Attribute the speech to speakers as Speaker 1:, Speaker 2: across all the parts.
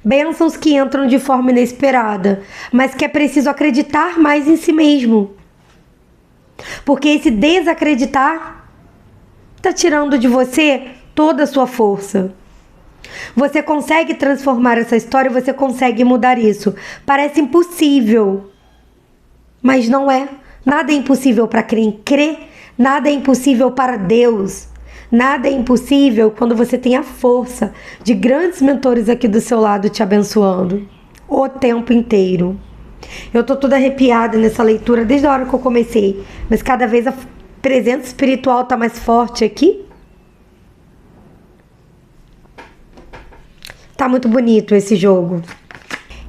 Speaker 1: Bênçãos que entram de forma inesperada, mas que é preciso acreditar mais em si mesmo. Porque esse desacreditar está tirando de você toda a sua força. Você consegue transformar essa história, você consegue mudar isso. Parece impossível, mas não é. Nada é impossível para quem crê, nada é impossível para Deus. Nada é impossível quando você tem a força de grandes mentores aqui do seu lado te abençoando o tempo inteiro. Eu tô toda arrepiada nessa leitura desde a hora que eu comecei, mas cada vez a presença espiritual tá mais forte aqui. Tá muito bonito esse jogo.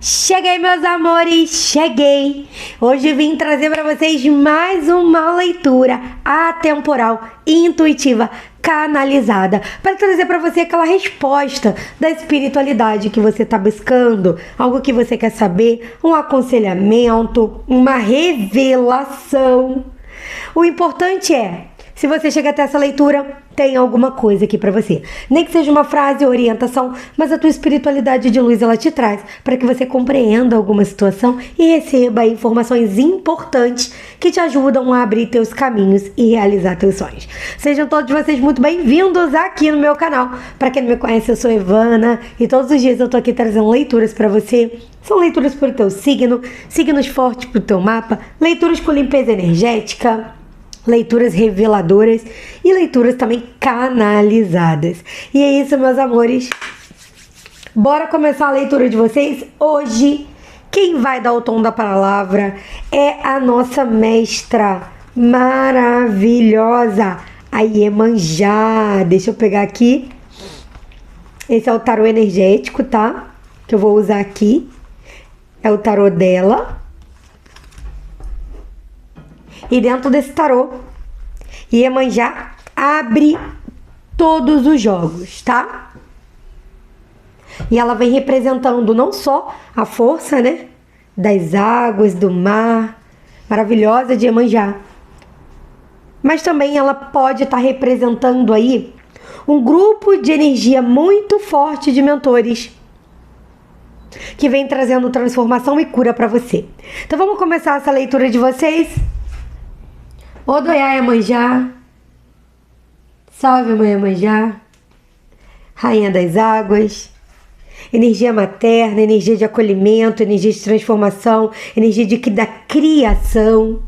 Speaker 1: Cheguei, meus amores, cheguei! Hoje vim trazer para vocês mais uma leitura atemporal, intuitiva, canalizada, para trazer para você aquela resposta da espiritualidade que você está buscando, algo que você quer saber, um aconselhamento, uma revelação. O importante é, se você chega até essa leitura, tem alguma coisa aqui pra você. Nem que seja uma frase ou orientação, mas a tua espiritualidade de luz ela te traz para que você compreenda alguma situação e receba informações importantes que te ajudam a abrir teus caminhos e realizar teus sonhos. Sejam todos vocês muito bem-vindos aqui no meu canal. Para quem não me conhece, eu sou Ivana e todos os dias eu tô aqui trazendo leituras para você. São leituras pro teu signo, signos fortes pro teu mapa, leituras com limpeza energética, leituras reveladoras e leituras também canalizadas. E é isso, meus amores. Bora começar a leitura de vocês. Hoje, quem vai dar o tom da palavra é a nossa mestra maravilhosa, a Iemanjá. Deixa eu pegar aqui. Esse é o tarô energético, tá? Que eu vou usar aqui. É o tarô dela. E dentro desse tarô, Iemanjá abre todos os jogos, tá? E ela vem representando não só a força, né, das águas, do mar, maravilhosa de Iemanjá, mas também ela pode estar representando aí um grupo de energia muito forte de mentores que vem trazendo transformação e cura para você. Então vamos começar essa leitura de vocês? Odoiá Iemanjá, salve mãe Iemanjá, rainha das águas, energia materna, energia de acolhimento, energia de transformação, energia da criação,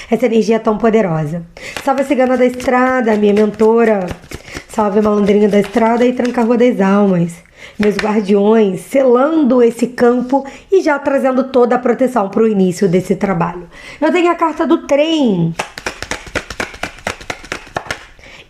Speaker 1: essa energia é tão poderosa. Salve a cigana da estrada, minha mentora, salve a malandrinha da estrada e tranca-rua das almas, meus guardiões, selando esse campo e já trazendo toda a proteção para o início desse trabalho. Eu tenho a carta do trem.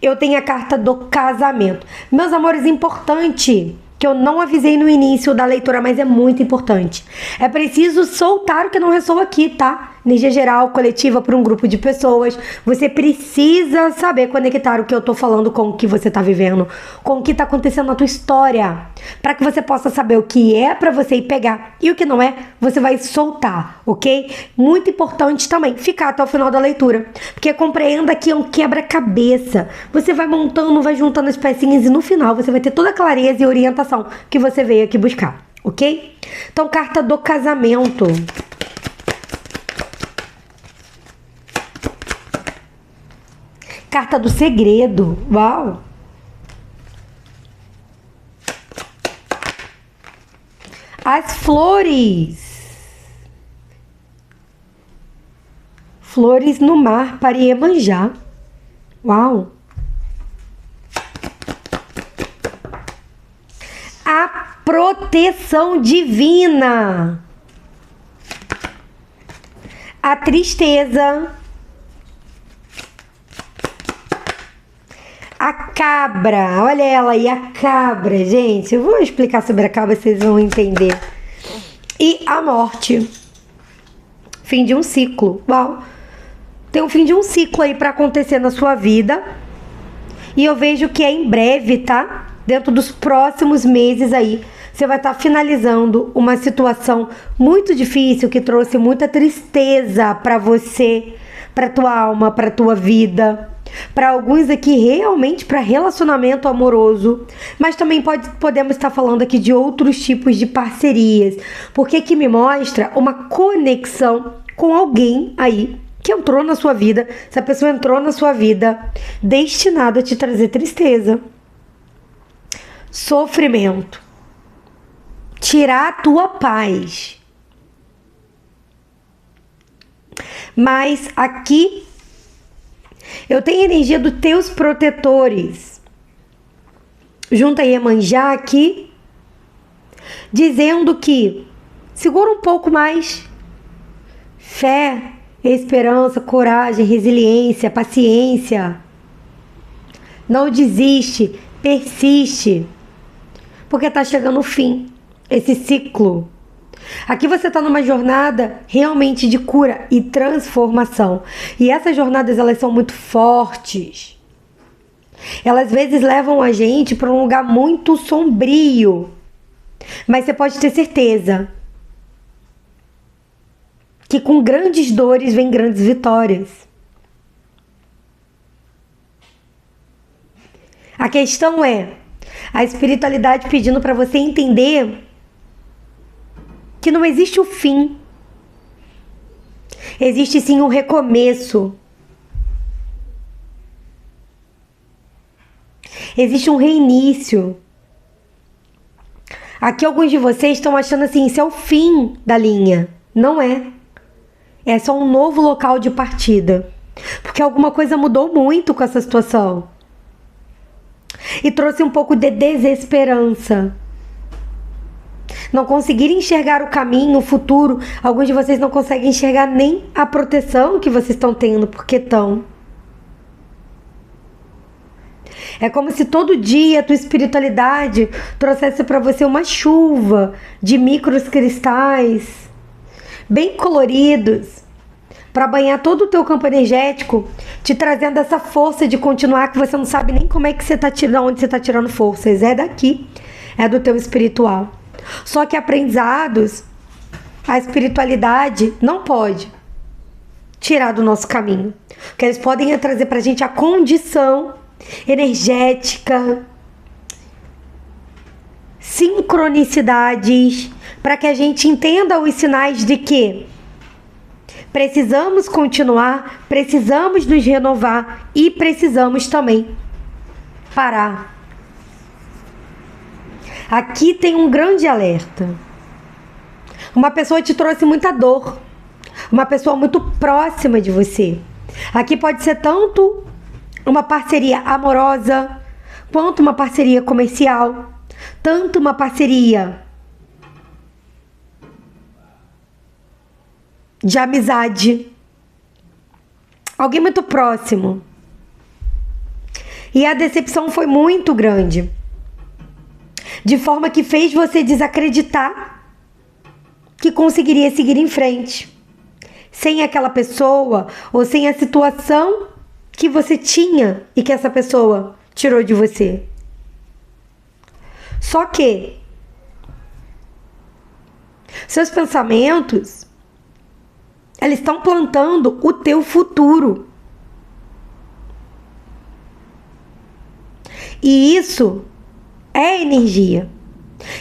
Speaker 1: Eu tenho a carta do casamento. Meus amores, importante, que eu não avisei no início da leitura, mas é muito importante. É preciso soltar o que não ressoa aqui, tá? Energia geral, coletiva, para um grupo de pessoas. Você precisa saber conectar o que eu tô falando com o que você tá vivendo, com o que tá acontecendo na tua história, para que você possa saber o que é para você ir pegar e o que não é, você vai soltar, ok? Muito importante também ficar até o final da leitura, porque compreenda que é um quebra-cabeça. Você vai montando, vai juntando as pecinhas e no final você vai ter toda a clareza e orientação que você veio aqui buscar, ok? Então, carta do casamento. Carta do segredo. Uau! As flores. Flores no mar para Iemanjá. Uau! A proteção divina. A tristeza. A cabra, olha ela aí, a cabra, gente. Eu vou explicar sobre a cabra, vocês vão entender. E a morte. Fim de um ciclo. Uau! Tem um fim de um ciclo aí pra acontecer na sua vida. E eu vejo que é em breve, tá? Dentro dos próximos meses aí, você vai estar finalizando uma situação muito difícil que trouxe muita tristeza pra você, pra tua alma, pra tua vida. Para alguns aqui, realmente para relacionamento amoroso, mas também podemos estar falando aqui de outros tipos de parcerias, porque aqui me mostra uma conexão com alguém aí que entrou na sua vida. Essa pessoa entrou na sua vida destinada a te trazer tristeza, sofrimento, tirar a tua paz. Mas aqui eu tenho a energia dos teus protetores, junto a Iemanjá aqui, dizendo que segura um pouco mais. Fé, esperança, coragem, resiliência, paciência. Não desiste, persiste, porque está chegando o fim, esse ciclo. Aqui você está numa jornada realmente de cura e transformação. E essas jornadas, elas são muito fortes. Elas às vezes levam a gente para um lugar muito sombrio. Mas você pode ter certeza que com grandes dores vem grandes vitórias. A questão é a espiritualidade pedindo para você entender que não existe o fim. Existe sim um recomeço. Existe um reinício. Aqui alguns de vocês estão achando assim, isso é o fim da linha. Não é. É só um novo local de partida. Porque alguma coisa mudou muito com essa situação. E trouxe um pouco de desesperança. Não conseguirem enxergar o caminho, o futuro. Alguns de vocês não conseguem enxergar nem a proteção que vocês estão tendo, porque estão. É como se todo dia a tua espiritualidade trouxesse para você uma chuva de micros cristais, bem coloridos, para banhar todo o teu campo energético, te trazendo essa força de continuar, que você não sabe nem como é que você está tirando, onde você está tirando forças. É daqui, é do teu espiritual. Só que aprendizados, a espiritualidade não pode tirar do nosso caminho. Porque eles podem trazer pra gente a condição energética, sincronicidades, para que a gente entenda os sinais de que precisamos continuar, precisamos nos renovar e precisamos também parar. Aqui tem um grande alerta. Uma pessoa te trouxe muita dor. Uma pessoa muito próxima de você. Aqui pode ser tanto uma parceria amorosa, quanto uma parceria comercial, tanto uma parceria de amizade. Alguém muito próximo. E a decepção foi muito grande. De forma que fez você desacreditar que conseguiria seguir em frente. Sem aquela pessoa ou sem a situação que você tinha e que essa pessoa tirou de você. Só que seus pensamentos, eles estão plantando o teu futuro. E isso é energia.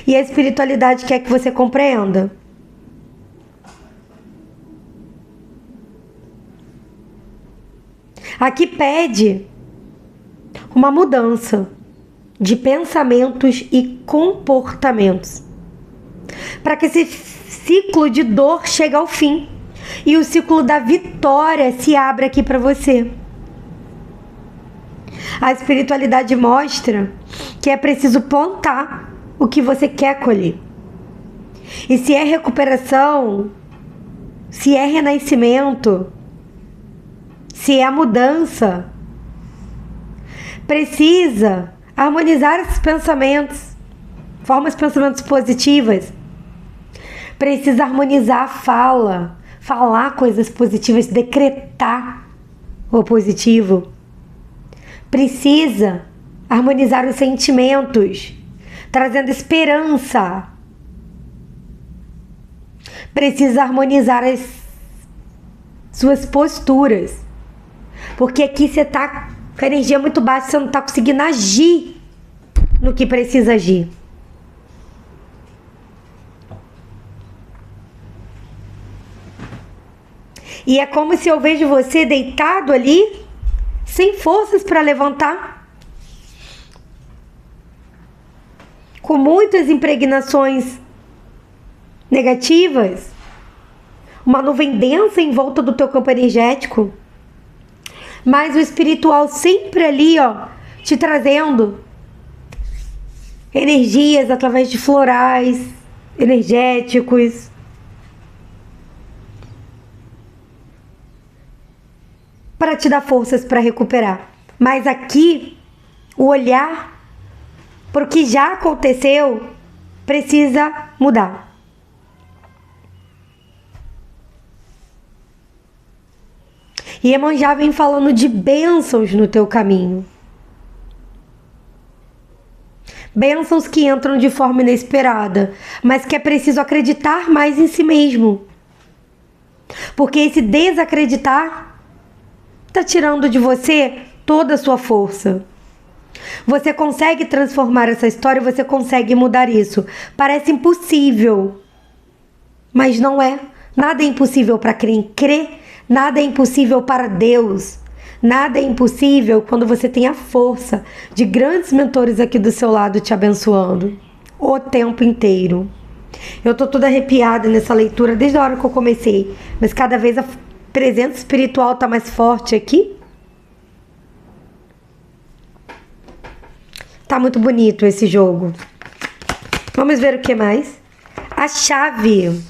Speaker 1: E a espiritualidade quer que você compreenda. Aqui pede uma mudança de pensamentos e comportamentos, para que esse ciclo de dor chegue ao fim e o ciclo da vitória se abra aqui para você. A espiritualidade mostra que é preciso plantar o que você quer colher. E se é recuperação, se é renascimento, se é a mudança, precisa harmonizar esses pensamentos, formas de pensamentos positivas. Precisa harmonizar a fala, falar coisas positivas, decretar o positivo. Precisa harmonizar os sentimentos, trazendo esperança. Precisa harmonizar as suas posturas, porque aqui você está Com a energia muito baixa, você não tá conseguindo agir no que precisa agir. E é como se eu vejo você deitado ali, sem forças para levantar, com muitas impregnações negativas, uma nuvem densa em volta do teu campo energético, mas o espiritual sempre ali, ó, te trazendo energias através de florais energéticos, para te dar forças para recuperar. Mas aqui, o olhar para o que já aconteceu precisa mudar. E Iemanjá vem falando de bênçãos no teu caminho. Bênçãos que entram de forma inesperada, mas que é preciso acreditar mais em si mesmo. Porque esse desacreditar está tirando de você toda a sua força. Você consegue transformar essa história, você consegue mudar isso. Parece impossível, mas não é. Nada é impossível para quem crê, nada é impossível para Deus. Nada é impossível quando você tem a força de grandes mentores aqui do seu lado te abençoando o tempo inteiro. Eu tô toda arrepiada nessa leitura desde a hora que eu comecei, mas cada vez a presença espiritual tá mais forte aqui. Tá muito bonito esse jogo. Vamos ver o que mais. A chave.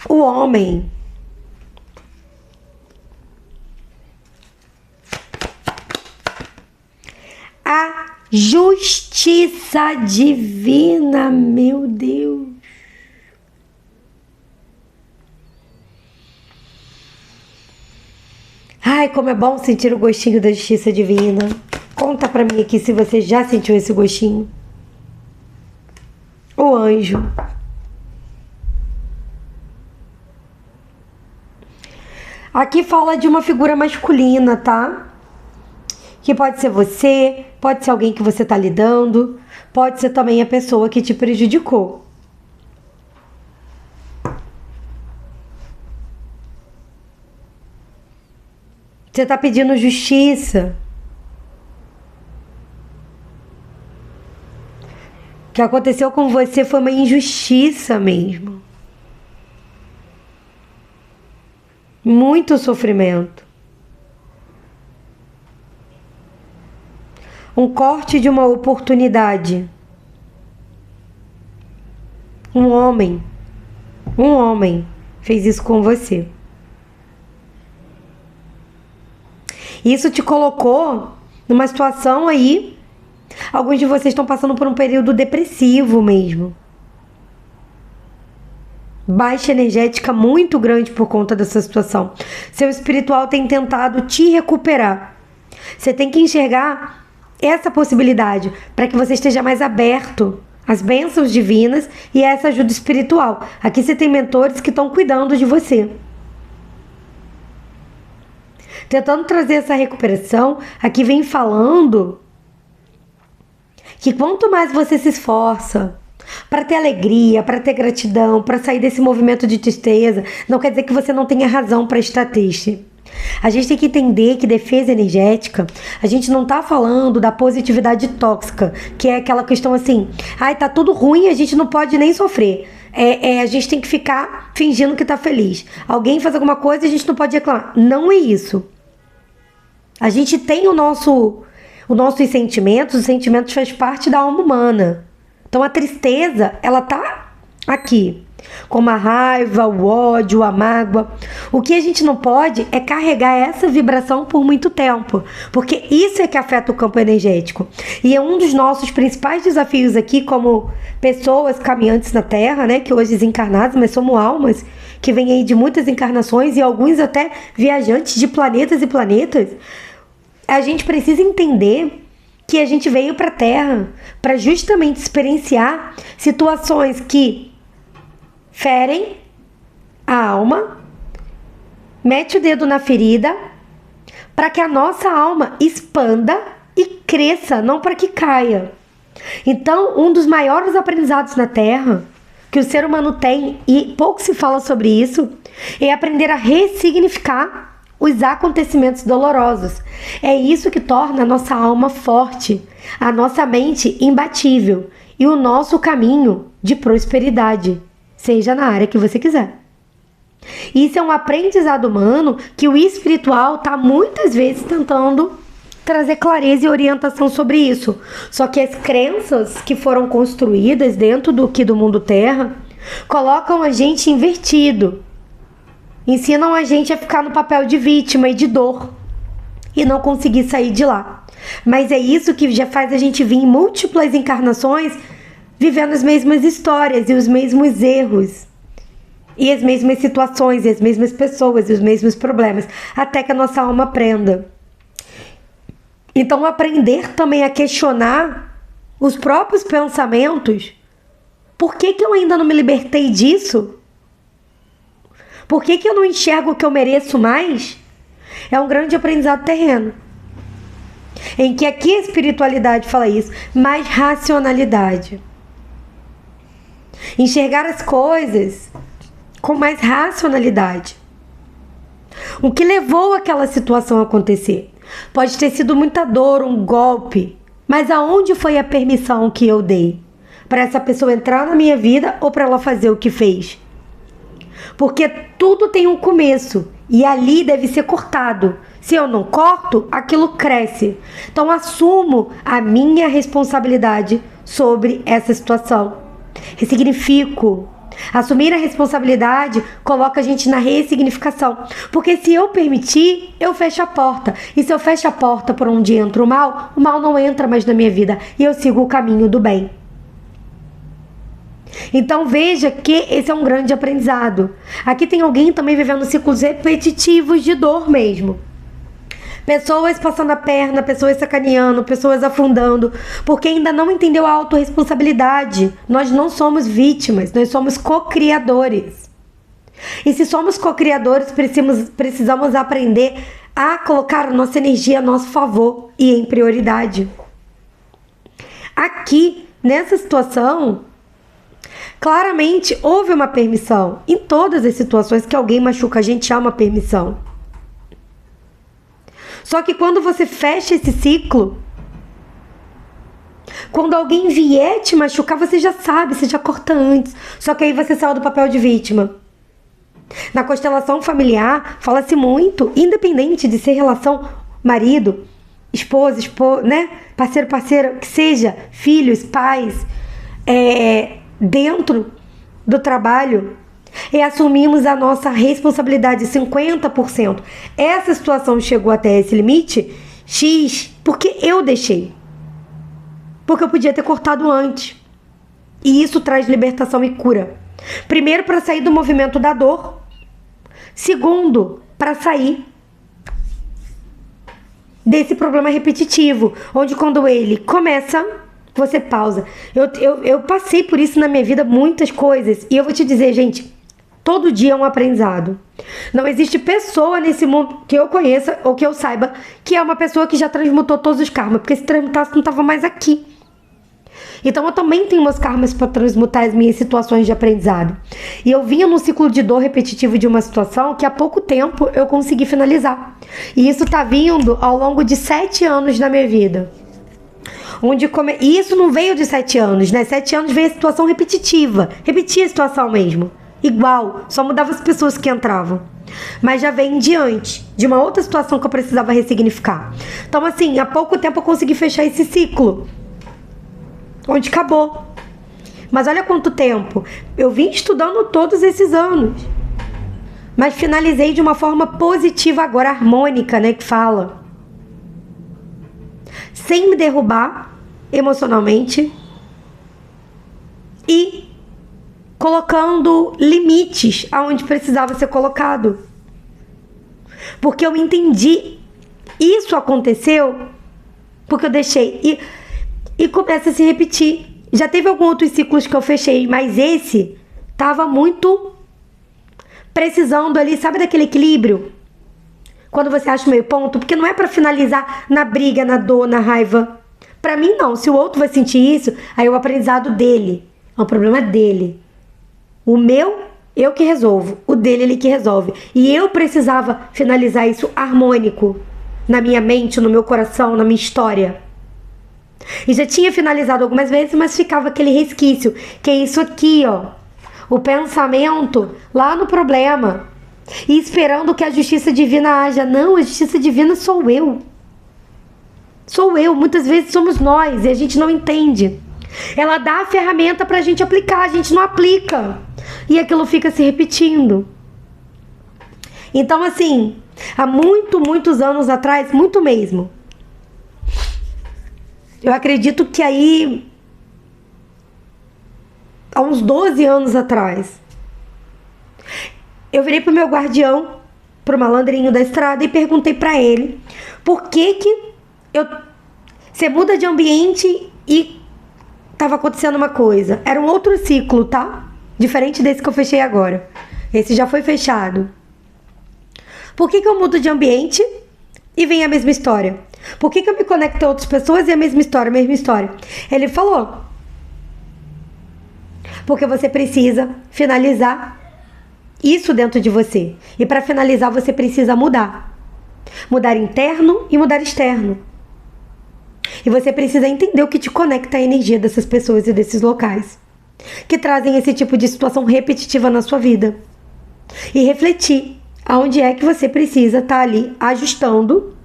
Speaker 1: O homem. A justiça divina, meu Deus. Ai, como é bom sentir o gostinho da justiça divina. Conta pra mim aqui se você já sentiu esse gostinho. O anjo. Aqui fala de uma figura masculina, tá? Que pode ser você, pode ser alguém que você tá lidando, pode ser também a pessoa que te prejudicou. Você tá pedindo justiça. O que aconteceu com você foi uma injustiça mesmo. Muito sofrimento. Um corte de uma oportunidade. Um homem fez isso com você. Isso te colocou numa situação aí. Alguns de vocês estão passando por um período depressivo mesmo. Baixa energética muito grande por conta dessa situação. Seu espiritual tem tentado te recuperar. Você tem que enxergar essa possibilidade para que você esteja mais aberto às bênçãos divinas e a essa ajuda espiritual. Aqui você tem mentores que estão cuidando de você, tentando trazer essa recuperação. Aqui vem falando que quanto mais você se esforça para ter alegria, para ter gratidão, para sair desse movimento de tristeza, não quer dizer que você não tenha razão para estar triste. A gente tem que entender que defesa energética, a gente não tá falando da positividade tóxica, que é aquela questão assim, ai, tá tudo ruim, a gente não pode nem sofrer. A gente tem que ficar fingindo que tá feliz. Alguém faz alguma coisa e a gente não pode reclamar. Não é isso. A gente tem os nossos sentimentos, os sentimentos fazem parte da alma humana. Então a tristeza, ela tá aqui, como a raiva, o ódio, a mágoa. O que a gente não pode é carregar essa vibração por muito tempo, porque isso é que afeta o campo energético. E é um dos nossos principais desafios aqui, como pessoas caminhantes na Terra, né, que hoje desencarnados, mas somos almas que vêm aí de muitas encarnações e alguns até viajantes de planetas e planetas. A gente precisa entender que a gente veio para a Terra para justamente experienciar situações que ferem a alma, mete o dedo na ferida, para que a nossa alma expanda e cresça, não para que caia. Então, um dos maiores aprendizados na Terra que o ser humano tem, e pouco se fala sobre isso, é aprender a ressignificar os acontecimentos dolorosos. É isso que torna a nossa alma forte, a nossa mente imbatível e o nosso caminho de prosperidade, seja na área que você quiser. Isso é um aprendizado humano que o espiritual está muitas vezes tentando trazer clareza e orientação sobre isso. Só que as crenças que foram construídas dentro do mundo terra colocam a gente invertido. Ensinam a gente a ficar no papel de vítima e de dor e não conseguir sair de lá. Mas é isso que já faz a gente vir em múltiplas encarnações vivendo as mesmas histórias e os mesmos erros. E as mesmas situações, e as mesmas pessoas, e os mesmos problemas. Até que a nossa alma aprenda. Então, aprender também a questionar os próprios pensamentos. Por que eu ainda não me libertei disso? Por que eu não enxergo que eu mereço mais? É um grande aprendizado terreno. Em que aqui a espiritualidade fala isso, mais racionalidade. Enxergar as coisas com mais racionalidade. O que levou aquela situação a acontecer? Pode ter sido muita dor, um golpe, mas aonde foi a permissão que eu dei para essa pessoa entrar na minha vida ou para ela fazer o que fez? Porque tudo tem um começo e ali deve ser cortado. Se eu não corto, aquilo cresce. Então assumo a minha responsabilidade sobre essa situação. Ressignifico. Assumir a responsabilidade coloca a gente na ressignificação. Porque se eu permitir, eu fecho a porta. E se eu fecho a porta por onde entra o mal não entra mais na minha vida. E eu sigo o caminho do bem. Então veja que esse é um grande aprendizado. Aqui tem alguém também vivendo ciclos repetitivos de dor mesmo. Pessoas passando a perna, pessoas sacaneando, pessoas afundando, porque ainda não entendeu a autorresponsabilidade. Nós não somos vítimas, nós somos co-criadores. E se somos co-criadores, precisamos aprender a colocar a nossa energia a nosso favor e em prioridade. Aqui, nessa situação, claramente houve uma permissão. Em todas as situações que alguém machuca a gente, há uma permissão. Só que quando você fecha esse ciclo, quando alguém vier te machucar, você já sabe, você já corta antes. Só que aí você saiu do papel de vítima. Na constelação familiar, fala-se muito, independente de ser relação marido, esposa, né? Parceiro, parceira, que seja, filhos, pais, dentro do trabalho, assumimos a nossa responsabilidade 50%. Essa situação chegou até esse limite X porque eu deixei. Porque eu podia ter cortado antes. E isso traz libertação e cura. Primeiro, para sair do movimento da dor. Segundo, para sair desse problema repetitivo, onde quando ele começa, você pausa. Eu passei por isso na minha vida, muitas coisas. E eu vou te dizer, gente, todo dia é um aprendizado. Não existe pessoa nesse mundo que eu conheça ou que eu saiba que é uma pessoa que já transmutou todos os karmas. Porque se transmutasse, não estava mais aqui. Então eu também tenho meus karmas para transmutar as minhas situações de aprendizado. E eu vinha num ciclo de dor repetitivo de uma situação que há pouco tempo eu consegui finalizar. E isso tá vindo ao longo de 7 anos na minha vida. E isso não veio de 7 anos, né? 7 anos veio a situação repetitiva. Repetia a situação mesmo. Igual, só mudava as pessoas que entravam. Mas já vem diante de uma outra situação que eu precisava ressignificar. Então, assim, há pouco tempo eu consegui fechar esse ciclo. Onde acabou. Mas olha quanto tempo. Eu vim estudando todos esses anos. Mas finalizei de uma forma positiva agora, harmônica, né? Que fala. Sem me derrubar emocionalmente. E colocando limites aonde precisava ser colocado. Porque eu entendi. Isso aconteceu Porque eu deixei. E começa a se repetir. Já teve alguns outros ciclos que eu fechei, mas esse tava muito precisando ali, sabe, daquele equilíbrio? Quando você acha o meio ponto, porque não é pra finalizar na briga, na dor, na raiva. Pra mim, não. Se o outro vai sentir isso, aí é o aprendizado dele. É um problema dele. O meu, eu que resolvo. O dele, ele que resolve. E eu precisava finalizar isso harmônico. Na minha mente, no meu coração, na minha história. E já tinha finalizado algumas vezes, mas ficava aquele resquício. Que é isso aqui, ó. O pensamento lá no problema. E esperando que a justiça divina haja. Não, a justiça divina sou eu. Sou eu. Muitas vezes somos nós e a gente não entende. Ela dá a ferramenta pra gente aplicar, a gente não aplica. E aquilo fica se repetindo. Então, assim, há muitos anos atrás, muito mesmo, eu acredito que aí, há uns 12 anos atrás, eu virei pro meu guardião, pro malandrinho da estrada, e perguntei pra ele por que você muda de ambiente e tava acontecendo uma coisa. Era um outro ciclo, tá? Diferente desse que eu fechei agora. Esse já foi fechado. Por que eu mudo de ambiente e vem a mesma história? Por que eu me conecto a outras pessoas e a mesma história, a mesma história? Ele falou: porque você precisa finalizar isso dentro de você. E para finalizar, você precisa mudar. Mudar interno e mudar externo. E você precisa entender o que te conecta à energia dessas pessoas e desses locais que trazem esse tipo de situação repetitiva na sua vida. E refletir aonde é que você precisa estar ali ajustando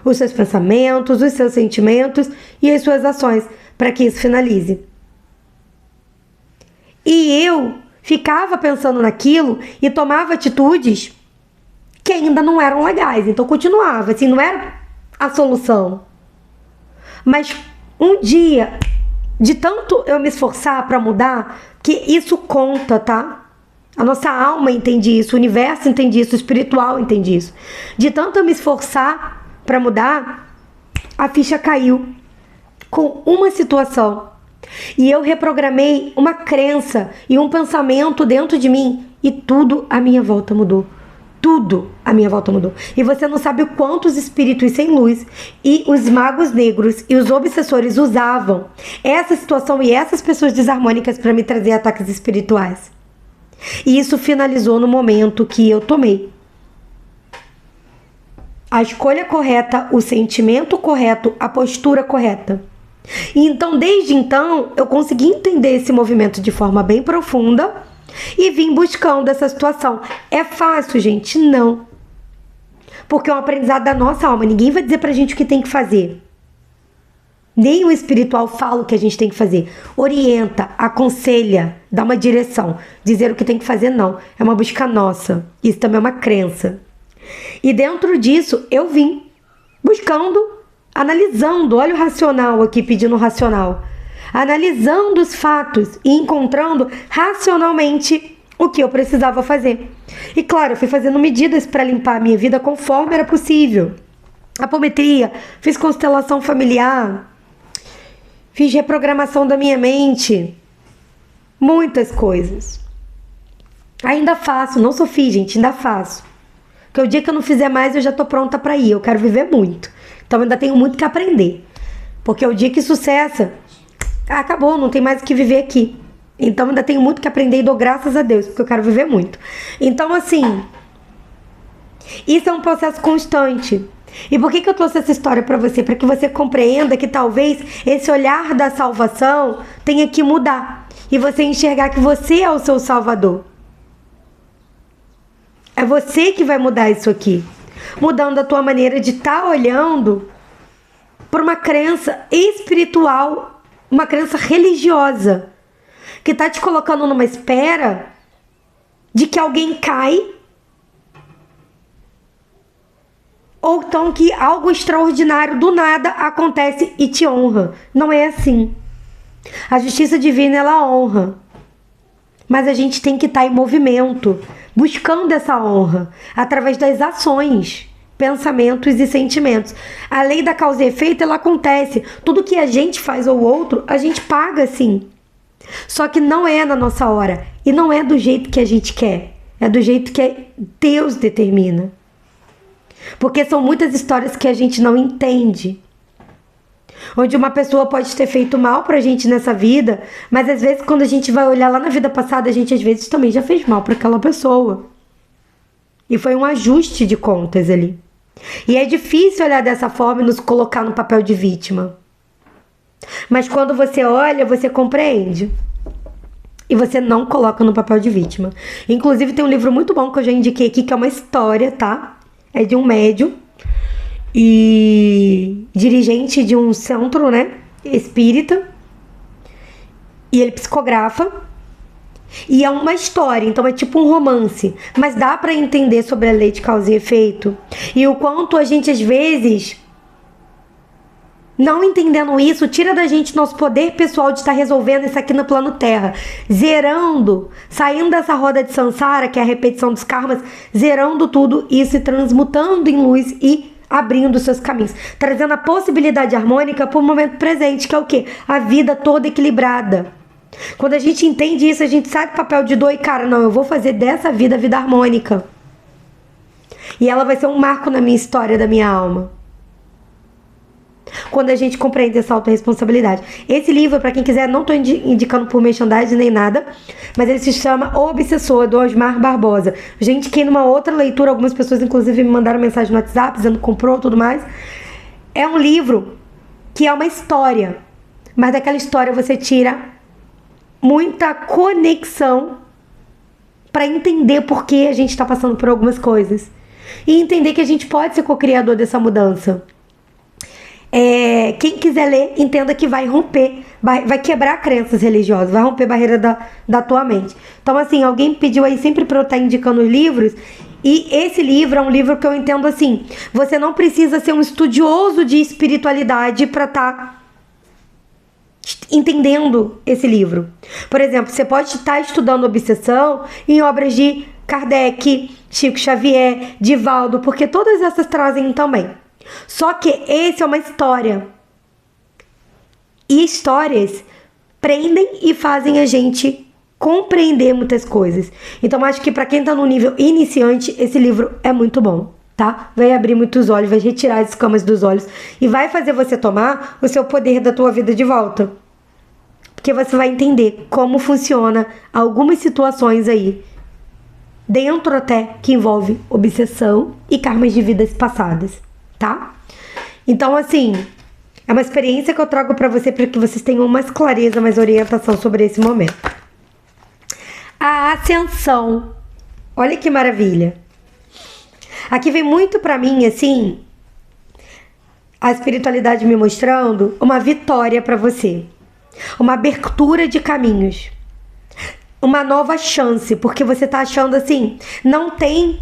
Speaker 1: os seus pensamentos, os seus sentimentos e as suas ações para que isso finalize. E eu ficava pensando naquilo e tomava atitudes que ainda não eram legais. Então continuava, assim, não era a solução. Mas um dia, de tanto eu me esforçar para mudar, que isso conta, tá? A nossa alma entende isso, o universo entende isso, o espiritual entende isso. De tanto eu me esforçar para mudar, a ficha caiu com uma situação. E eu reprogramei uma crença e um pensamento dentro de mim e tudo à minha volta mudou. Tudo à minha volta mudou. E você não sabe o quanto os espíritos sem luz e os magos negros e os obsessores usavam essa situação e essas pessoas desarmônicas para me trazer ataques espirituais. E isso finalizou no momento que eu tomei a escolha correta, o sentimento correto, a postura correta. E então, desde então, eu consegui entender esse movimento de forma bem profunda e vim buscando essa situação. É fácil, gente? Não. Porque é um aprendizado da nossa alma. Ninguém vai dizer pra gente o que tem que fazer. Nem o espiritual fala o que a gente tem que fazer. Orienta, aconselha, dá uma direção. Dizer o que tem que fazer, não. É uma busca nossa. Isso também é uma crença. E dentro disso, eu vim buscando, analisando, olha o racional aqui, pedindo o racional. Analisando os fatos e encontrando racionalmente o que eu precisava fazer. E claro, eu fui fazendo medidas para limpar a minha vida conforme era possível. Apometria, fiz constelação familiar, fiz reprogramação da minha mente, muitas coisas. Ainda faço, não sou fiz, gente, ainda faço. Porque o dia que eu não fizer mais, eu já tô pronta para ir, eu quero viver muito. Então ainda tenho muito que aprender. Porque o dia que isso cessa, acabou, não tem mais o que viver aqui. Então ainda tenho muito que aprender e dou graças a Deus, porque eu quero viver muito. Então assim, isso é um processo constante. E por que eu trouxe essa história para você? Para que você compreenda que talvez esse olhar da salvação tenha que mudar. E você enxergar que você é o seu salvador. É você que vai mudar isso aqui. Mudando a tua maneira de estar olhando por uma crença espiritual, uma crença religiosa, que está te colocando numa espera de que alguém cai, ou então que algo extraordinário do nada acontece e te honra. Não é assim. A justiça divina, ela honra. Mas a gente tem que estar em movimento, buscando essa honra, através das ações pensamentos e sentimentos. A lei da causa e efeito, ela acontece. Tudo que a gente faz ao outro, a gente paga sim. Só que não é na nossa hora. E não é do jeito que a gente quer. É do jeito que Deus determina. Porque são muitas histórias que a gente não entende. Onde uma pessoa pode ter feito mal pra gente nessa vida, mas às vezes quando a gente vai olhar lá na vida passada, a gente às vezes também já fez mal pra aquela pessoa. E foi um ajuste de contas ali. E é difícil olhar dessa forma e nos colocar no papel de vítima. Mas quando você olha, você compreende. E você não coloca no papel de vítima. Inclusive tem um livro muito bom que eu já indiquei aqui, que é uma história, tá? É de um médium e dirigente de um centro, né, espírita. E ele psicografa. E é uma história, então é tipo um romance. Mas dá pra entender sobre a lei de causa e efeito. E o quanto a gente, às vezes, não entendendo isso, tira da gente nosso poder pessoal de estar resolvendo isso aqui no plano Terra. Zerando, saindo dessa roda de Sansara, que é a repetição dos karmas, zerando tudo e se transmutando em luz e abrindo seus caminhos. Trazendo a possibilidade harmônica para o momento presente, que é o quê? A vida toda equilibrada. Quando a gente entende isso, a gente sai do papel de dor e, cara, não, eu vou fazer dessa vida a vida harmônica. E ela vai ser um marco na minha história, da minha alma. Quando a gente compreende essa autorresponsabilidade. Esse livro, para quem quiser, não estou indicando por merchandising nem nada, mas ele se chama O Obsessor, do Osmar Barbosa. Gente, que numa outra leitura, algumas pessoas inclusive me mandaram mensagem no WhatsApp dizendo que comprou e tudo mais. É um livro que é uma história, mas daquela história você tira muita conexão para entender por que a gente está passando por algumas coisas. E entender que a gente pode ser co-criador dessa mudança. Quem quiser ler, entenda que vai romper, vai quebrar crenças religiosas, vai romper a barreira da tua mente. Então, assim, alguém pediu aí sempre pra eu estar indicando os livros, e esse livro é um livro que eu entendo assim, você não precisa ser um estudioso de espiritualidade pra estar entendendo esse livro. Por exemplo, você pode estar estudando obsessão em obras de Kardec, Chico Xavier, Divaldo, porque todas essas trazem também. Só que esse é uma história. E histórias prendem e fazem a gente compreender muitas coisas. Então acho que para quem tá no nível iniciante, esse livro é muito bom, tá? Vai abrir muitos olhos, vai retirar as escamas dos olhos e vai fazer você tomar o seu poder da tua vida de volta. Porque você vai entender como funciona algumas situações aí, dentro até que envolve obsessão e karmas de vidas passadas. Tá? Então, assim, é uma experiência que eu trago pra você para que vocês tenham mais clareza, mais orientação sobre esse momento. A ascensão. Olha que maravilha. Aqui vem muito pra mim, assim, a espiritualidade me mostrando uma vitória pra você. Uma abertura de caminhos. Uma nova chance, porque você tá achando assim, não tem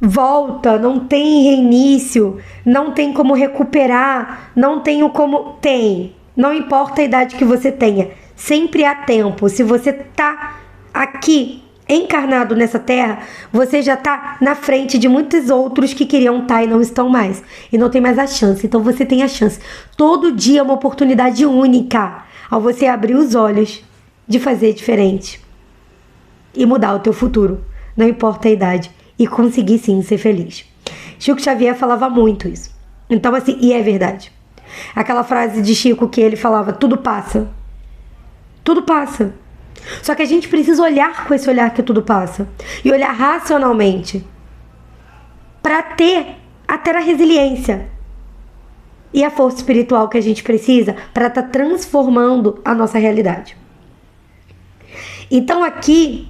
Speaker 1: volta, não tem reinício, não tem como recuperar, não tem como... Tem. Não importa a idade que você tenha, sempre há tempo. Se você tá aqui encarnado nessa terra, você já tá na frente de muitos outros que queriam estar e não estão mais. E não tem mais a chance. Então você tem a chance. Todo dia é uma oportunidade única ao você abrir os olhos de fazer diferente e mudar o teu futuro. Não importa a idade. E conseguir sim ser feliz. Chico Xavier falava muito isso. Então assim, e é verdade. Aquela frase de Chico que ele falava, tudo passa. Tudo passa. Só que a gente precisa olhar com esse olhar que tudo passa. E olhar racionalmente. Para ter até a resiliência. E a força espiritual que a gente precisa para estar transformando a nossa realidade. Então aqui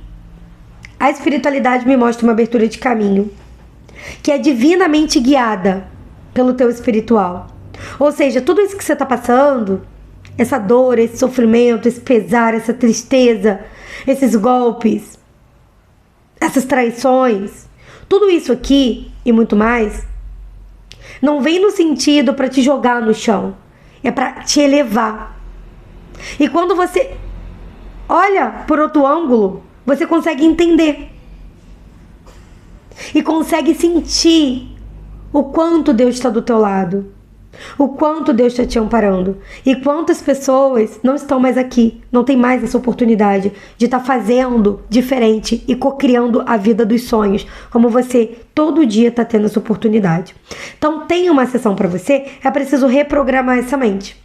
Speaker 1: a espiritualidade me mostra uma abertura de caminho, que é divinamente guiada pelo teu espiritual. Ou seja, tudo isso que você está passando, essa dor, esse sofrimento, esse pesar, essa tristeza, esses golpes, essas traições, tudo isso aqui e muito mais, não vem no sentido para te jogar no chão, é para te elevar. E quando você olha por outro ângulo, você consegue entender e consegue sentir o quanto Deus está do teu lado, o quanto Deus está te amparando e quantas pessoas não estão mais aqui, não tem mais essa oportunidade de estar fazendo diferente e co-criando a vida dos sonhos, como você todo dia está tendo essa oportunidade. Então tem uma sessão para você, é preciso reprogramar essa mente.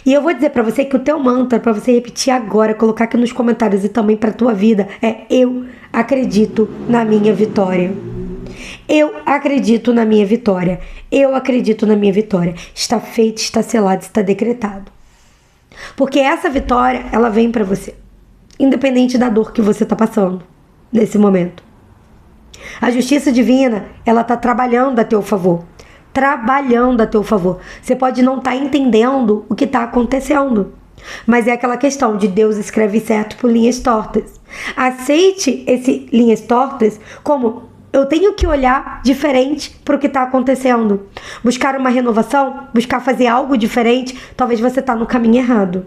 Speaker 1: E eu vou dizer pra você que o teu mantra, pra você repetir agora, colocar aqui nos comentários e também pra tua vida, é: eu acredito na minha vitória. Eu acredito na minha vitória. Eu acredito na minha vitória. Está feito, está selado, está decretado. Porque essa vitória, ela vem pra você, independente da dor que você tá passando nesse momento. A justiça divina, ela tá trabalhando a teu favor. Trabalhando a teu favor. Você pode não estar entendendo o que está acontecendo, mas é aquela questão de Deus escreve certo por linhas tortas. Aceite esse linhas tortas como: eu tenho que olhar diferente para o que está acontecendo, buscar uma renovação, buscar fazer algo diferente. Talvez você está no caminho errado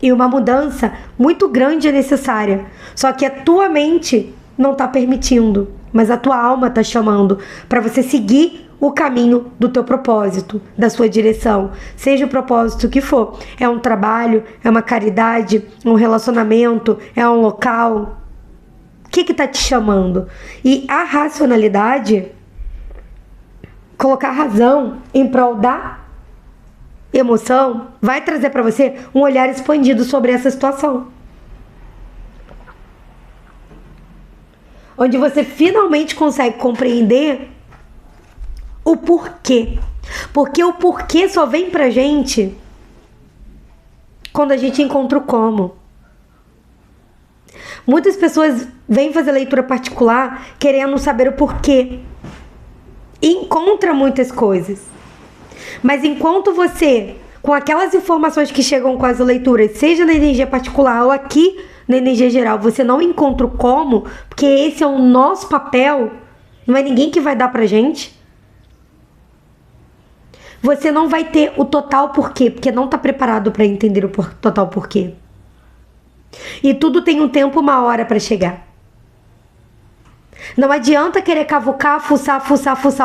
Speaker 1: e uma mudança muito grande é necessária, só que a tua mente não está permitindo, mas a tua alma está chamando para você seguir o caminho do teu propósito, da sua direção, seja o propósito que for. É um trabalho, é uma caridade, um relacionamento, é um local. O que tá te chamando? E a racionalidade, colocar a razão em prol da emoção, vai trazer para você um olhar expandido sobre essa situação. Onde você finalmente consegue compreender o porquê. Porque o porquê só vem pra gente quando a gente encontra o como. Muitas pessoas vêm fazer leitura particular querendo saber o porquê. E encontra muitas coisas. Mas enquanto você, com aquelas informações que chegam com as leituras, seja na energia particular ou aqui na energia geral, você não encontra o como, porque esse é o nosso papel, não é ninguém que vai dar pra gente, você não vai ter o total porquê, porque não está preparado para entender o total porquê. E tudo tem um tempo, uma hora para chegar. Não adianta querer cavucar, fuçar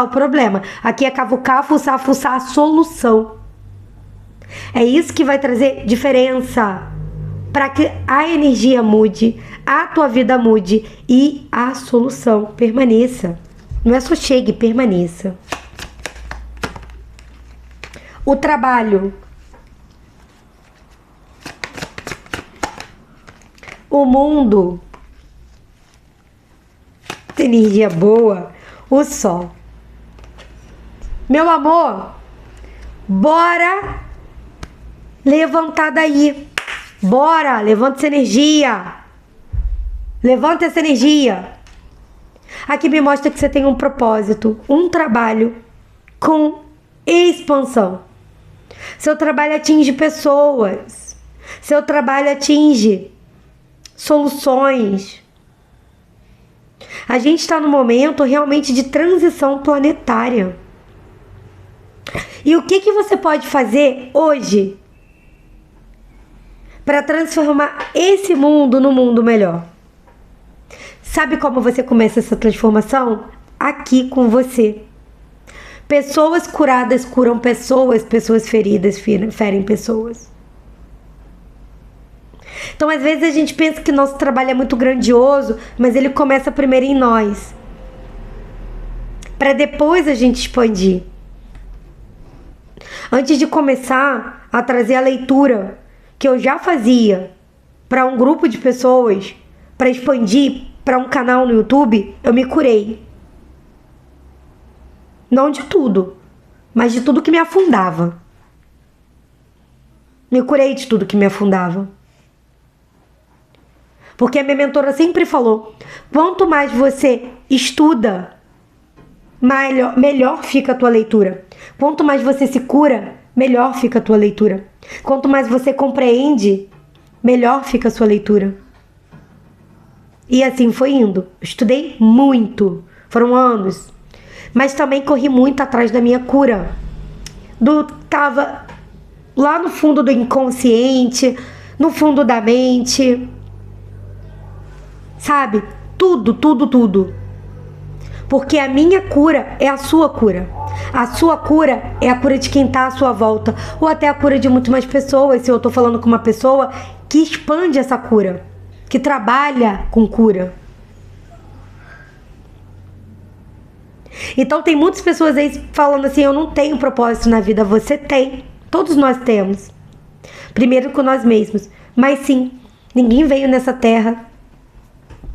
Speaker 1: o problema. Aqui é cavucar, fuçar a solução. É isso que vai trazer diferença para que a energia mude, a tua vida mude e a solução permaneça. Não é só chegue, permaneça. O trabalho. O mundo. Energia boa. O sol. Meu amor, bora levantar daí. Bora, levanta essa energia. Levanta essa energia. Aqui me mostra que você tem um propósito, um trabalho com expansão. Seu trabalho atinge pessoas. Seu trabalho atinge soluções. A gente está num momento realmente de transição planetária. E o que você pode fazer hoje para transformar esse mundo num mundo melhor? Sabe como você começa essa transformação? Aqui com você. Pessoas curadas curam pessoas, pessoas feridas ferem pessoas. Então, às vezes a gente pensa que nosso trabalho é muito grandioso, mas ele começa primeiro em nós, para depois a gente expandir. Antes de começar a trazer a leitura que eu já fazia para um grupo de pessoas, para expandir para um canal no YouTube, eu me curei. Não de tudo, mas de tudo que me afundava. Me curei de tudo que me afundava. Porque a minha mentora sempre falou: quanto mais você estuda, melhor fica a tua leitura. Quanto mais você se cura, melhor fica a tua leitura. Quanto mais você compreende, melhor fica a sua leitura. E assim foi indo. Estudei muito, foram anos. Mas também corri muito atrás da minha cura. Tava lá no fundo do inconsciente, no fundo da mente. Sabe? Tudo. Porque a minha cura é a sua cura. A sua cura é a cura de quem está à sua volta, ou até a cura de muito mais pessoas, se eu estou falando com uma pessoa que expande essa cura, que trabalha com cura. Então tem muitas pessoas aí falando assim, eu não tenho propósito na vida. Você tem, todos nós temos. Primeiro com nós mesmos. Mas sim, ninguém veio nessa terra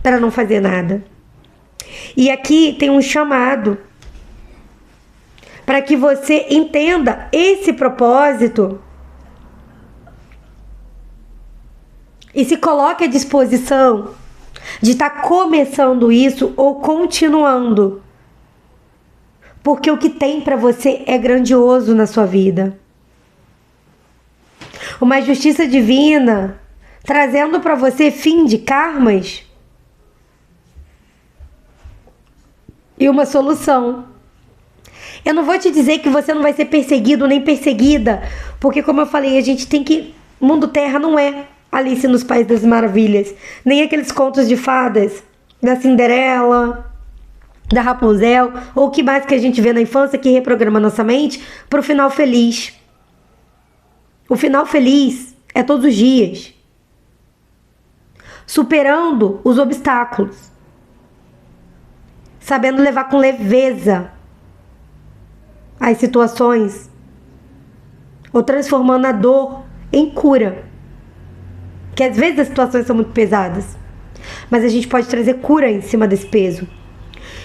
Speaker 1: para não fazer nada. E aqui tem um chamado para que você entenda esse propósito e se coloque à disposição de estar começando isso ou continuando. Porque o que tem para você é grandioso na sua vida. Uma justiça divina trazendo para você fim de karmas e uma solução. Eu não vou te dizer que você não vai ser perseguido nem perseguida, porque como eu falei, a gente tem que... Mundo Terra não é Alice nos Países das Maravilhas, nem aqueles contos de fadas da Cinderela, da Rapunzel, ou o que mais que a gente vê na infância que reprograma nossa mente para o final feliz. O final feliz é todos os dias, superando os obstáculos, sabendo levar com leveza as situações, ou transformando a dor em cura. Que às vezes as situações são muito pesadas, mas a gente pode trazer cura em cima desse peso.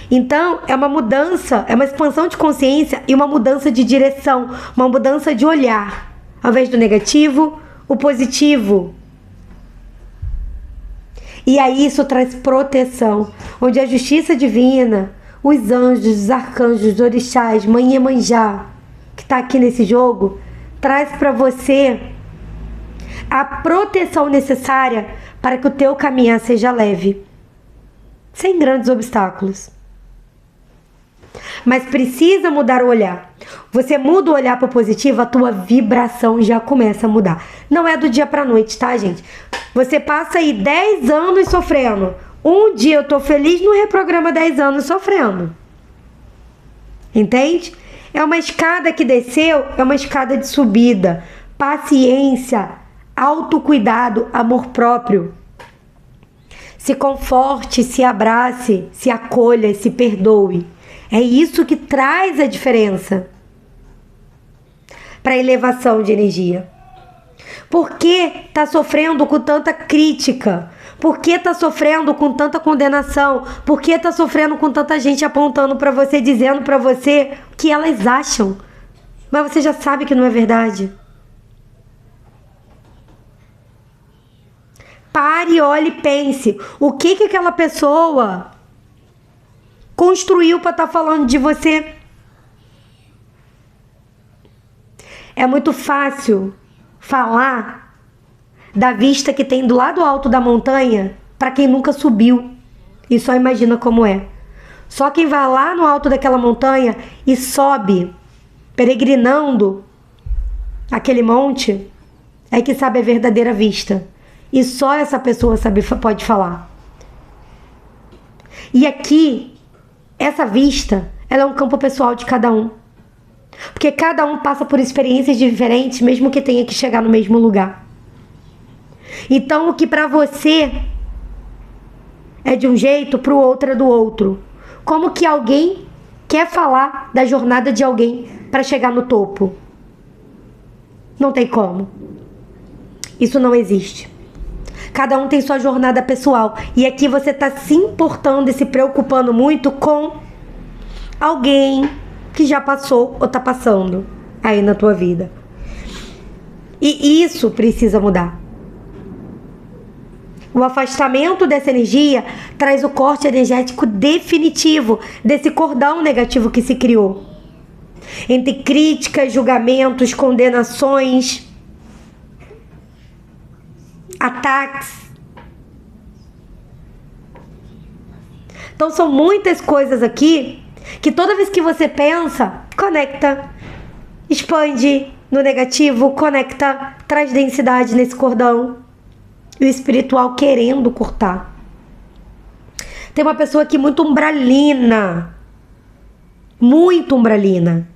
Speaker 1: Então, é uma mudança, é uma expansão de consciência e uma mudança de direção, uma mudança de olhar. Ao invés do negativo, o positivo. E aí isso traz proteção, onde a justiça divina, os anjos, os arcanjos, os orixás, Mãe Iemanjá, que está aqui nesse jogo, traz para você a proteção necessária para que o teu caminhar seja leve, sem grandes obstáculos. Mas precisa mudar o olhar. Você muda o olhar para o positivo, a tua vibração já começa a mudar. Não é do dia para noite, tá, gente? Você passa aí 10 anos sofrendo. Um dia eu tô feliz, no reprograma 10 anos sofrendo. Entende? É uma escada que desceu, é uma escada de subida. Paciência, autocuidado, amor próprio. Se conforte, se abrace, se acolha, se perdoe. É isso que traz a diferença para a elevação de energia. Por que está sofrendo com tanta crítica? Por que está sofrendo com tanta condenação? Por que está sofrendo com tanta gente apontando para você, dizendo para você o que elas acham? Mas você já sabe que não é verdade. Pare, olhe e pense. O que aquela pessoa construiu para estar falando de você? É muito fácil falar da vista que tem do lado alto da montanha para quem nunca subiu e só imagina como é. Só quem vai lá no alto daquela montanha e sobe, peregrinando aquele monte, é que sabe a verdadeira vista. E só essa pessoa pode falar. E aqui, essa vista, ela é um campo pessoal de cada um. Porque cada um passa por experiências diferentes, mesmo que tenha que chegar no mesmo lugar. Então, o que para você é de um jeito, para o outro é do outro. Como que alguém quer falar da jornada de alguém para chegar no topo? Não tem como. Isso não existe. Cada um tem sua jornada pessoal. E aqui você está se importando e se preocupando muito com alguém que já passou ou está passando aí na tua vida. E isso precisa mudar. O afastamento dessa energia traz o corte energético definitivo desse cordão negativo que se criou. Entre críticas, julgamentos, condenações, ataques. Então são muitas coisas aqui que toda vez que você pensa, conecta, expande no negativo, conecta, traz densidade nesse cordão. E o espiritual querendo cortar. Tem uma pessoa aqui muito umbralina, muito umbralina,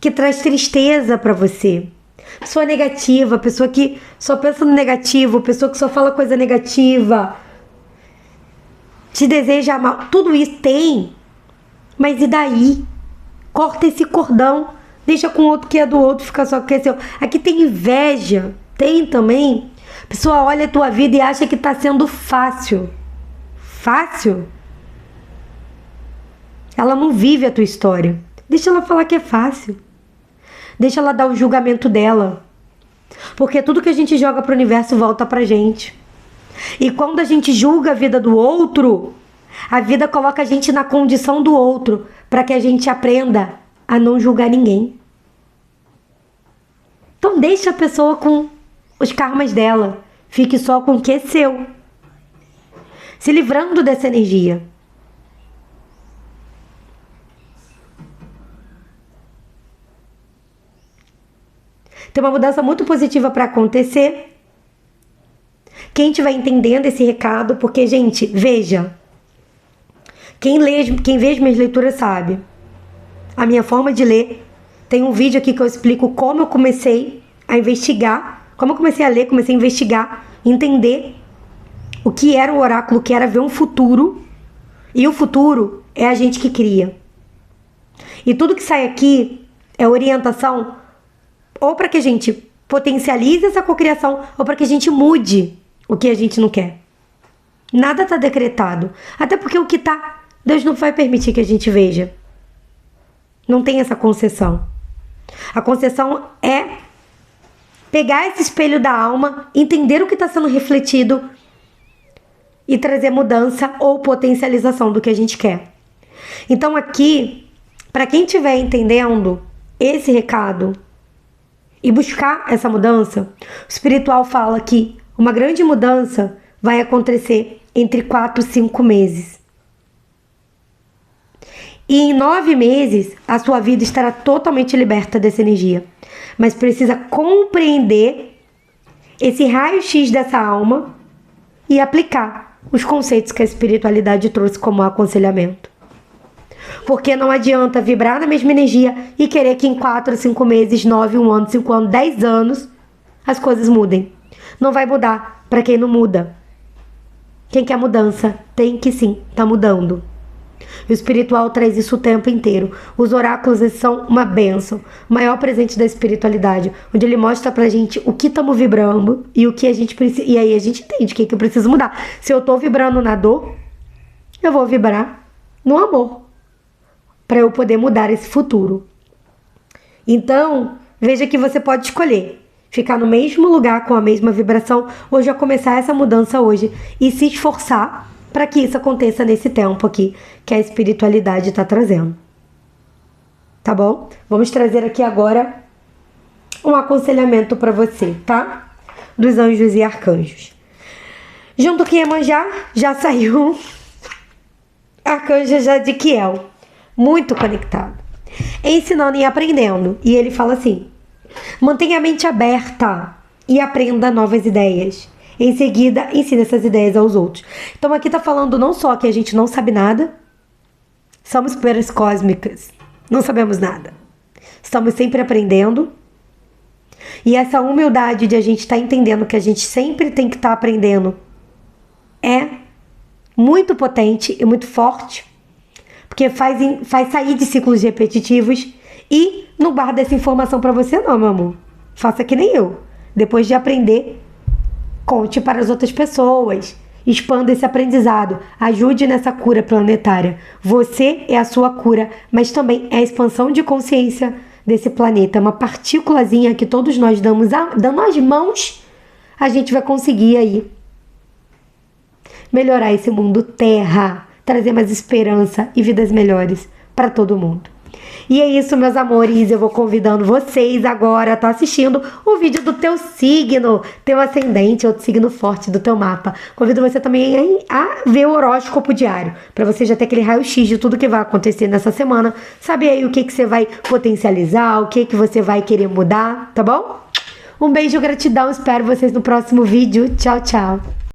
Speaker 1: que traz tristeza pra você. Pessoa negativa, pessoa que só pensa no negativo, pessoa que só fala coisa negativa, te deseja mal, tudo isso tem. Mas e daí? Corta esse cordão, deixa com o outro que é do outro, fica só com o seu. Aqui tem inveja, tem também. A pessoa olha a tua vida e acha que tá sendo fácil. Fácil? Ela não vive a tua história. Deixa ela falar que é fácil. Deixa ela dar o julgamento dela. Porque tudo que a gente joga pro universo volta pra gente. E quando a gente julga a vida do outro, a vida coloca a gente na condição do outro, para que a gente aprenda a não julgar ninguém. Então deixa a pessoa com os karmas dela. Fique só com o que é seu. Se livrando dessa energia. Tem uma mudança muito positiva para acontecer. Quem estiver entendendo esse recado, porque, gente, veja. Quem vê as minhas leituras sabe. A minha forma de ler. Tem um vídeo aqui que eu explico como eu comecei a investigar. Como eu comecei a ler, comecei a investigar, entender o que era o oráculo, o que era ver um futuro. E o futuro é a gente que cria. E tudo que sai aqui é orientação ou para que a gente potencialize essa cocriação ou para que a gente mude o que a gente não quer. Nada está decretado. Até porque o que está, Deus não vai permitir que a gente veja. Não tem essa concessão. A concessão é pegar esse espelho da alma, entender o que está sendo refletido e trazer mudança ou potencialização do que a gente quer. Então aqui, para quem estiver entendendo esse recado e buscar essa mudança, o espiritual fala que uma grande mudança vai acontecer entre 4 e 5 meses. E em 9 meses, a sua vida estará totalmente liberta dessa energia. Mas precisa compreender esse raio-x dessa alma e aplicar os conceitos que a espiritualidade trouxe como aconselhamento. Porque não adianta vibrar na mesma energia e querer que em 4, 5 meses, 9, 1 ano, 5 anos, 10 anos, as coisas mudem. Não vai mudar para quem não muda. Quem quer mudança tem que sim, tá mudando. O espiritual traz isso o tempo inteiro. Os oráculos são uma bênção, o maior presente da espiritualidade, onde ele mostra pra gente o que estamos vibrando e o que a gente precisa. E aí a gente entende o que eu preciso mudar. Se eu tô vibrando na dor, eu vou vibrar no amor, para eu poder mudar esse futuro. Então, veja que você pode escolher ficar no mesmo lugar com a mesma vibração ou já começar essa mudança hoje e se esforçar para que isso aconteça nesse tempo aqui que a espiritualidade está trazendo. Tá bom? Vamos trazer aqui agora um aconselhamento para você, tá? Dos anjos e arcanjos. Junto com Iemanjá já saiu arcanjo Jadiquiel, muito conectado, ensinando e aprendendo. E ele fala assim: mantenha a mente aberta e aprenda novas ideias. Em seguida, ensine essas ideias aos outros. Então aqui tá falando não só que a gente não sabe nada, somos poeiras cósmicas, não sabemos nada. Estamos sempre aprendendo. E essa humildade de a gente estar entendendo que a gente sempre tem que estar aprendendo é muito potente e muito forte, porque faz sair de ciclos repetitivos e não guarda essa informação para você não, meu amor. Faça que nem eu. Depois de aprender, conte para as outras pessoas. Expanda esse aprendizado. Ajude nessa cura planetária. Você é a sua cura, mas também é a expansão de consciência desse planeta. Uma partículazinha que todos nós dando as mãos, a gente vai conseguir aí melhorar esse mundo Terra, trazer mais esperança e vidas melhores para todo mundo. E é isso, meus amores, eu vou convidando vocês agora a estar assistindo o vídeo do teu signo, teu ascendente, outro signo forte do teu mapa. Convido você também a ver o horóscopo diário, para você já ter aquele raio-x de tudo que vai acontecer nessa semana, saber aí o que você vai potencializar, o que você vai querer mudar, tá bom? Um beijo, gratidão, espero vocês no próximo vídeo. Tchau, tchau!